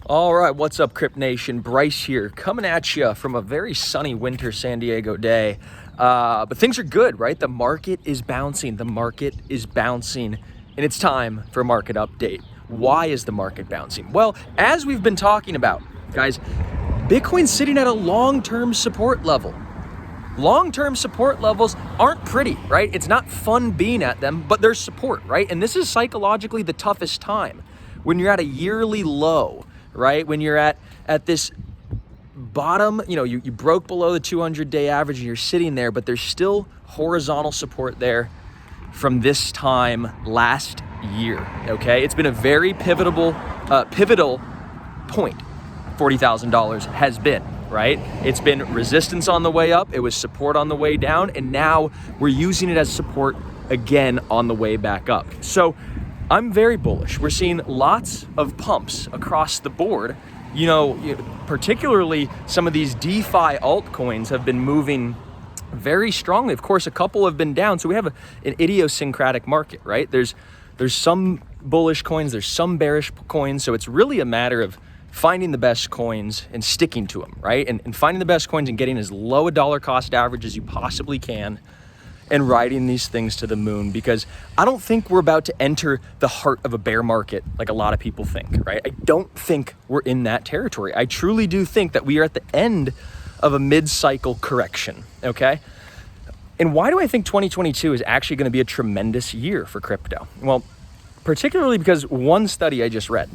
All right, what's up, Crypt Nation? Bryce here, coming at you from a very sunny winter San Diego day. But things are good, right? The market is bouncing. And it's time for a market update. Why is the market bouncing? Well, as we've been talking about, guys, Bitcoin's sitting at a long-term support level. Long-term support levels aren't pretty, right? It's not fun being at them, but there's support, right? And this is psychologically the toughest time when you're at a yearly low, right? When you're at this bottom, you broke below the 200-day average and you're sitting there, but there's still horizontal support there from this time last year, okay? It's been a very pivotal point, $40,000 has been, right? It's been resistance on the way up, it was support on the way down, and now we're using it as support again on the way back up. So I'm very bullish. We're seeing lots of pumps across the board. Particularly some of these DeFi altcoins have been moving very strongly. Of course, a couple have been down, so we have an idiosyncratic market, right? There's some bullish coins, there's some bearish coins, so it's really a matter of finding the best coins and sticking to them, right? And finding the best coins and getting as low a dollar cost average as you possibly can and riding these things to the moon, because I don't think we're about to enter the heart of a bear market like a lot of people think, right? I don't think we're in that territory. I truly do think that we are at the end of a mid-cycle correction, okay? And why do I think 2022 is actually going to be a tremendous year for crypto? Well, particularly because one study I just read,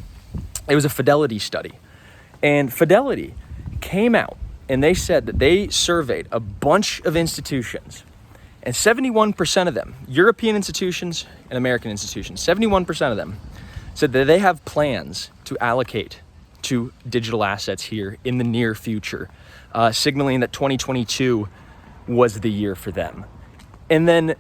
it was a Fidelity study, and Fidelity came out and they said that they surveyed a bunch of institutions, and 71% of them, European institutions and American institutions, 71% of them said that they have plans to allocate to digital assets here in the near future, signaling that 2022 was the year for them. And then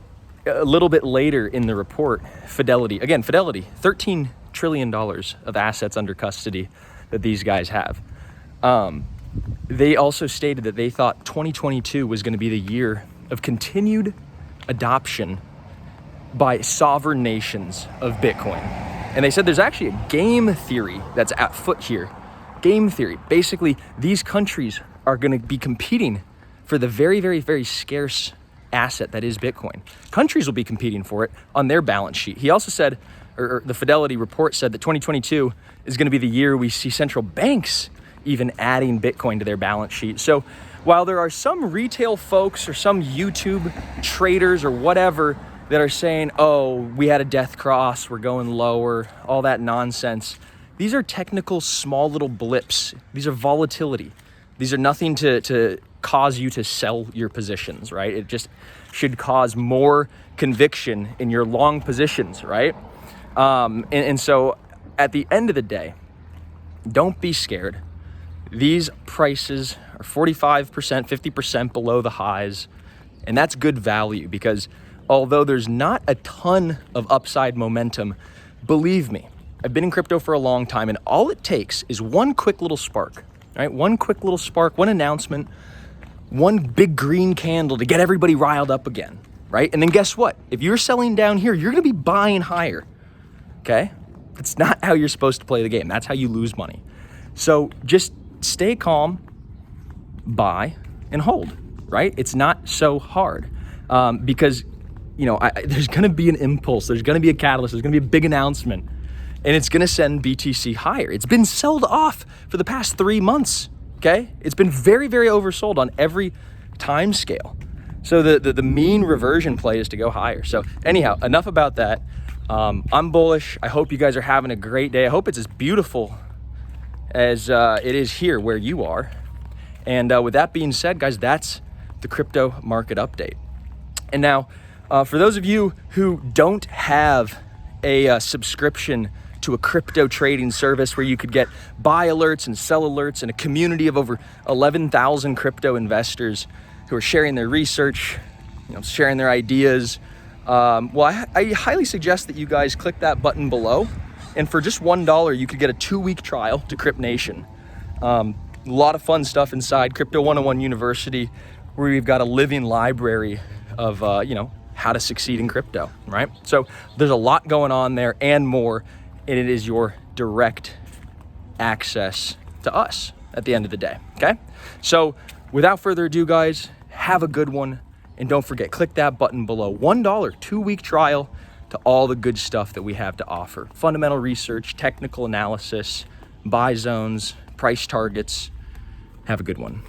a little bit later in the report, Fidelity, $13 trillion of assets under custody that these guys have. They also stated that they thought 2022 was going to be the year of continued adoption by sovereign nations of Bitcoin. And they said there's actually a game theory that's at foot here. Game theory. Basically, these countries are going to be competing for the very, very, very scarce asset that is Bitcoin. Countries will be competing for it on their balance sheet. He also said, or the Fidelity report said, that 2022 is going to be the year we see central banks even adding Bitcoin to their balance sheet. So while there are some retail folks or some YouTube traders or whatever that are saying, oh, we had a death cross, we're going lower, all that nonsense, these are technical small little blips. These are volatility. These are nothing to cause you to sell your positions, right? It just should cause more conviction in your long positions, right? And so at the end of the day, don't be scared. These prices are 45%, 50% below the highs, and that's good value, because although there's not a ton of upside momentum, believe me, I've been in crypto for a long time, and all it takes is one quick little spark, right? One quick little spark, one announcement, one big green candle to get everybody riled up again, right? And then guess what? If you're selling down here, you're gonna be buying higher, okay? That's not how you're supposed to play the game. That's how you lose money. So just stay calm, buy, and hold, right? It's not so hard, because, there's gonna be an impulse, there's gonna be a catalyst, there's gonna be a big announcement, and it's gonna send BTC higher. It's been sold off for the past 3 months, okay? It's been very, very oversold on every time scale. So the mean reversion play is to go higher. So anyhow, enough about that. I'm bullish. I hope you guys are having a great day. I hope it's as beautiful as it is here where you are. And with that being said, guys, that's the crypto market update. And now, for those of you who don't have a subscription to a crypto trading service where you could get buy alerts and sell alerts and a community of over 11,000 crypto investors who are sharing their research, sharing their ideas, I highly suggest that you guys click that button below. And for just $1, you could get a 2-week trial to Crypt Nation. A lot of fun stuff inside Crypto 101 University, where we've got a living library of, how to succeed in crypto, right? So there's a lot going on there and more, and it is your direct access to us at the end of the day, okay? So without further ado, guys, have a good one. And don't forget, click that button below. $1 2-week trial to all the good stuff that we have to offer. Fundamental research, technical analysis, buy zones, price targets. Have a good one.